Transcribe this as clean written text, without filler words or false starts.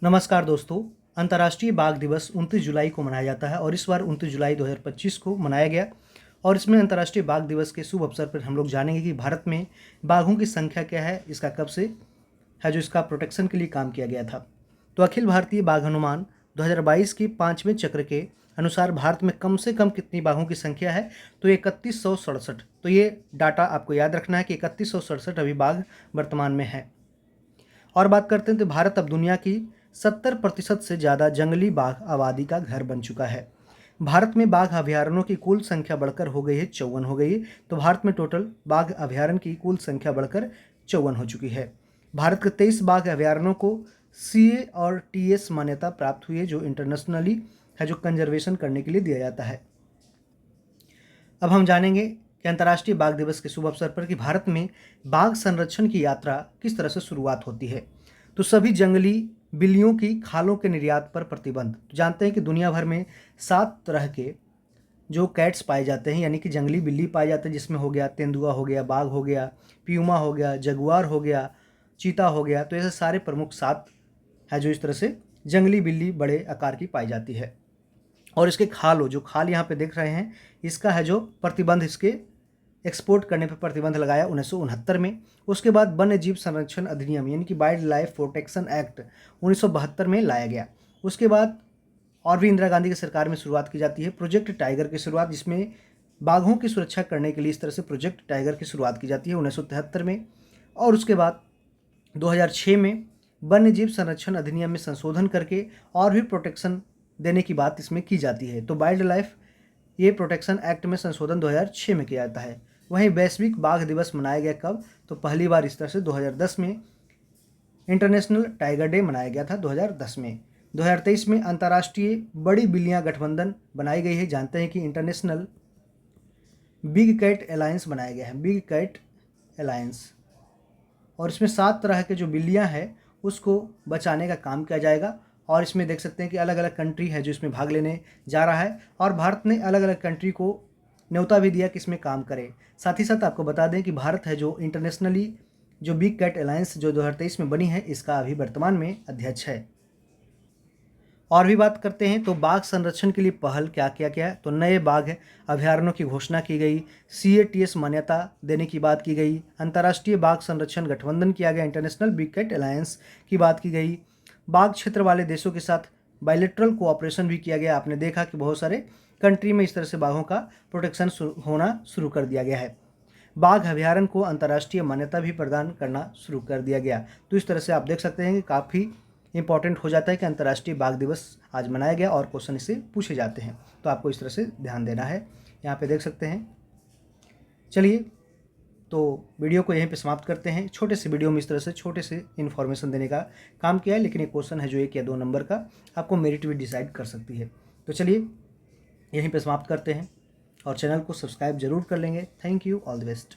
नमस्कार दोस्तों। अंतर्राष्ट्रीय बाघ दिवस 29 जुलाई को मनाया जाता है और इस बार 29 जुलाई 2025 को मनाया गया। और इसमें अंतर्राष्ट्रीय बाघ दिवस के शुभ अवसर पर हम लोग जानेंगे कि भारत में बाघों की संख्या क्या है, इसका कब से है जो इसका प्रोटेक्शन के लिए काम किया गया था। तो अखिल भारतीय बाघ अनुमान 2022 के 5वें चक्र के अनुसार भारत में कम से कम कितनी बाघों की संख्या है, तो 3167। तो ये डाटा आपको याद रखना है कि 3167 अभी बाघ वर्तमान में है। और बात करते हैं तो भारत अब दुनिया की 70% से ज़्यादा जंगली बाघ आबादी का घर बन चुका है। भारत में बाघ अभयारण्यों की कुल संख्या बढ़कर हो गई है 54 हो गई है। तो भारत में टोटल बाघ अभयारण्य की कुल संख्या बढ़कर 54 हो चुकी है। भारत के 23 बाघ अभयारण्यों को CA और TS मान्यता प्राप्त हुई है, जो इंटरनेशनली है, जो कंजर्वेशन करने के लिए दिया जाता है। अब हम जानेंगे कि अंतर्राष्ट्रीय बाघ दिवस के शुभ अवसर पर कि भारत में बाघ संरक्षण की यात्रा किस तरह से शुरुआत होती है। तो सभी जंगली बिल्लियों की खालों के निर्यात पर प्रतिबंध। जानते हैं कि दुनिया भर में 7 तरह के जो कैट्स पाए जाते हैं, यानी कि जंगली बिल्ली पाए जाते हैं, जिसमें हो गया तेंदुआ, हो गया बाघ, हो गया प्यूमा, हो गया जगुआर, हो गया चीता, हो गया। तो ऐसे सारे प्रमुख 7 है जो इस तरह से जंगली बिल्ली बड़े आकार की पाई जाती है। और इसके खाल जो खाल यहाँ पे देख रहे हैं, इसका है जो प्रतिबंध, इसके एक्सपोर्ट करने पर प्रतिबंध लगाया 1969 में। उसके बाद वन्य जीव संरक्षण अधिनियम यानी कि वाइल्ड लाइफ प्रोटेक्शन एक्ट 1972 में लाया गया। उसके बाद और भी इंदिरा गांधी की सरकार में शुरुआत की जाती है प्रोजेक्ट टाइगर की शुरुआत, जिसमें बाघों की सुरक्षा करने के लिए इस तरह से प्रोजेक्ट टाइगर की शुरुआत की जाती है 1973 में। और उसके बाद 2006 में वन्य जीव संरक्षण अधिनियम में संशोधन करके और भी प्रोटेक्शन देने की बात इसमें की जाती है। तो वाइल्ड लाइफ ये प्रोटेक्शन एक्ट में संशोधन 2006 में किया जाता है। वहीं वैश्विक बाघ दिवस मनाया गया कब, तो पहली बार इस तरह से 2010 में इंटरनेशनल टाइगर डे मनाया गया था 2010 में। 2023 में अंतर्राष्ट्रीय बड़ी बिल्लियां गठबंधन बनाई गई है। जानते हैं कि इंटरनेशनल बिग कैट अलायंस बनाया गया है, बिग कैट अलायंस। और इसमें 7 तरह के जो बिल्लियां हैं उसको बचाने का काम किया जाएगा। और इसमें देख सकते हैं कि अलग अलग कंट्री है जो इसमें भाग लेने जा रहा है, और भारत ने अलग अलग कंट्री को न्योता भी दिया कि इसमें काम करे। साथ ही साथ आपको बता दें कि भारत है जो इंटरनेशनली जो बिग कैट अलायंस जो 2023 में बनी है, इसका अभी वर्तमान में अध्यक्ष है। और भी बात करते हैं तो बाघ संरक्षण के लिए पहल क्या किया गया, तो नए बाघ अभयारण्यों की घोषणा की गई, CATS मान्यता देने की बात की गई, अंतर्राष्ट्रीय बाघ संरक्षण गठबंधन किया गया, इंटरनेशनल बिग कैट अलायंस की बात की गई, बाघ क्षेत्र वाले देशों के साथ बायलैटरल कोऑपरेशन भी किया गया। आपने देखा कि बहुत सारे कंट्री में इस तरह से बाघों का प्रोटेक्शन होना शुरू कर दिया गया है। बाघ अभयारण्य को अंतर्राष्ट्रीय मान्यता भी प्रदान करना शुरू कर दिया गया। तो इस तरह से आप देख सकते हैं कि काफ़ी इंपॉर्टेंट हो जाता है कि अंतर्राष्ट्रीय बाघ दिवस आज मनाया गया और क्वेश्चन इससे पूछे जाते हैं, तो आपको इस तरह से ध्यान देना है। यहाँ पे देख सकते हैं। चलिए, तो वीडियो को यहीं पे समाप्त करते हैं। छोटे से वीडियो में इस तरह से छोटे से इन्फॉर्मेशन देने का काम किया है, लेकिन एक क्वेश्चन है जो 1 या 2 नंबर का आपको मेरिट भी डिसाइड कर सकती है। तो चलिए यहीं पर समाप्त करते हैं और चैनल को सब्सक्राइब जरूर कर लेंगे। Thank you, all the best.